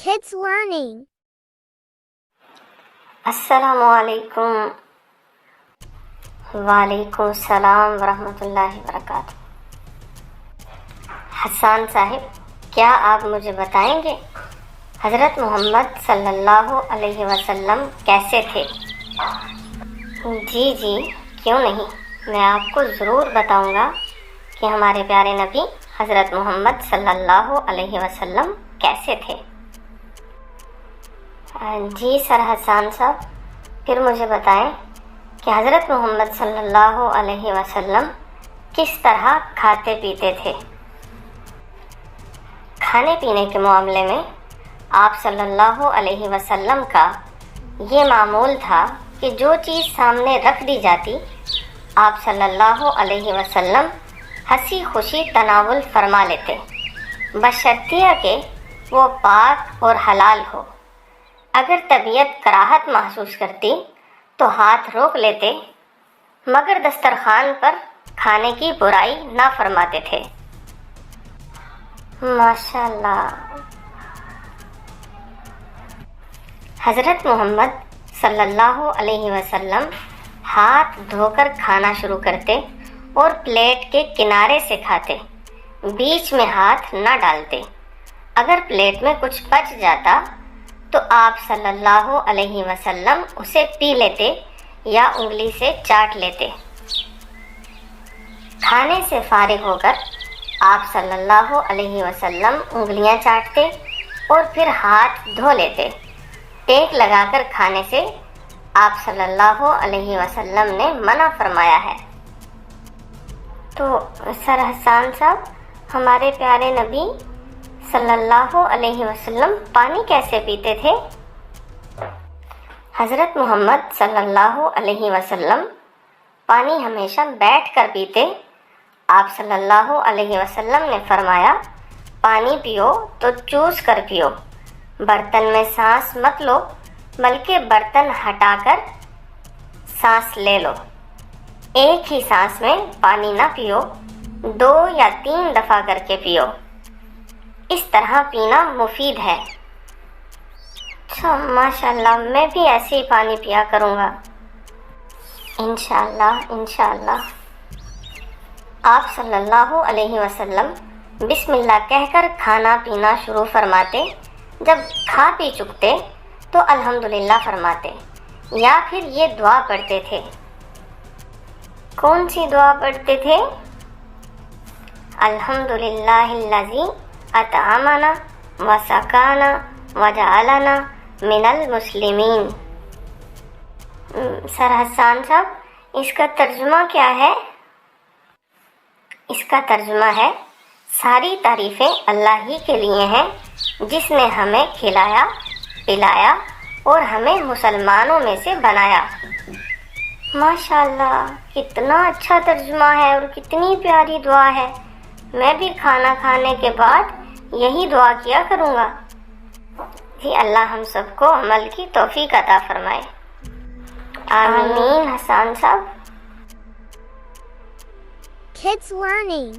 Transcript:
Kids Learning. السلام علیکم. وعلیکم السلام ورحمۃ اللہ وبرکاتہ. حسان صاحب، کیا آپ مجھے بتائیں گے حضرت محمد صلی اللہ علیہ وسلم کیسے تھے؟ جی کیوں نہیں، میں آپ کو ضرور بتاؤں گا کہ ہمارے پیارے نبی حضرت محمد صلی اللہ علیہ وسلم کیسے تھے. جی سر حسان صاحب، پھر مجھے بتائیں کہ حضرت محمد صلی اللہ علیہ وسلم کس طرح کھاتے پیتے تھے؟ کھانے پینے کے معاملے میں آپ صلی اللہ علیہ وسلم کا یہ معمول تھا کہ جو چیز سامنے رکھ دی جاتی آپ صلی اللہ علیہ وسلم ہنسی خوشی تناول فرما لیتے، بشرطیہ کہ وہ پاک اور حلال ہو. اگر طبیعت کراہت محسوس کرتی تو ہاتھ روک لیتے، مگر دسترخوان پر کھانے کی برائی نہ فرماتے تھے. ماشاء اللہ. حضرت محمد صلی اللہ علیہ وسلم ہاتھ دھو کر کھانا شروع کرتے اور پلیٹ کے کنارے سے کھاتے، بیچ میں ہاتھ نہ ڈالتے. اگر پلیٹ میں کچھ بچ جاتا تو آپ صلی اللہ علیہ وسلم اسے پی لیتے یا انگلی سے چاٹ لیتے. کھانے سے فارغ ہو کر آپ صلی اللہ علیہ وسلم انگلیاں چاٹتے اور پھر ہاتھ دھو لیتے. ٹیک لگا کر کھانے سے آپ صلی اللہ علیہ وسلم نے منع فرمایا ہے. تو سر حسان صاحب، ہمارے پیارے نبی صلی اللہ علیہ وسلم پانی کیسے پیتے تھے؟ حضرت محمد صلی اللہ علیہ وسلم پانی ہمیشہ بیٹھ کر پیتے. آپ صلی اللہ علیہ وسلم نے فرمایا، پانی پیو تو چوس کر پیو، برتن میں سانس مت لو بلکہ برتن ہٹا کر سانس لے لو. ایک ہی سانس میں پانی نہ پیو، 2 یا 3 دفعہ کر کے پیو. اس طرح پینا مفید ہے. اچھا، ماشاءاللہ، میں بھی ایسے ہی پانی پیا کروں گا انشاءاللہ. آپ صلی اللہ علیہ وسلم بسم اللہ کہہ کر کھانا پینا شروع فرماتے. جب کھا پی چکتے تو الحمدللہ فرماتے یا پھر یہ دعا پڑھتے تھے. کون سی دعا پڑھتے تھے؟ الحمدللہ الذی اطعمنا وسقانا وجعلنا من المسلمین. سر حسان صاحب، اس کا ترجمہ کیا ہے؟ اس کا ترجمہ ہے، ساری تعریفیں اللہ ہی کے لیے ہیں جس نے ہمیں کھلایا پلایا اور ہمیں مسلمانوں میں سے بنایا. ماشاءاللہ، کتنا اچھا ترجمہ ہے اور کتنی پیاری دعا ہے. میں بھی کھانا کھانے کے بعد یہی دعا کیا کروں گا. جی، اللہ ہم سب کو عمل کی توفیق عطا فرمائے. آمین. حسان صاحب. Kids Learning.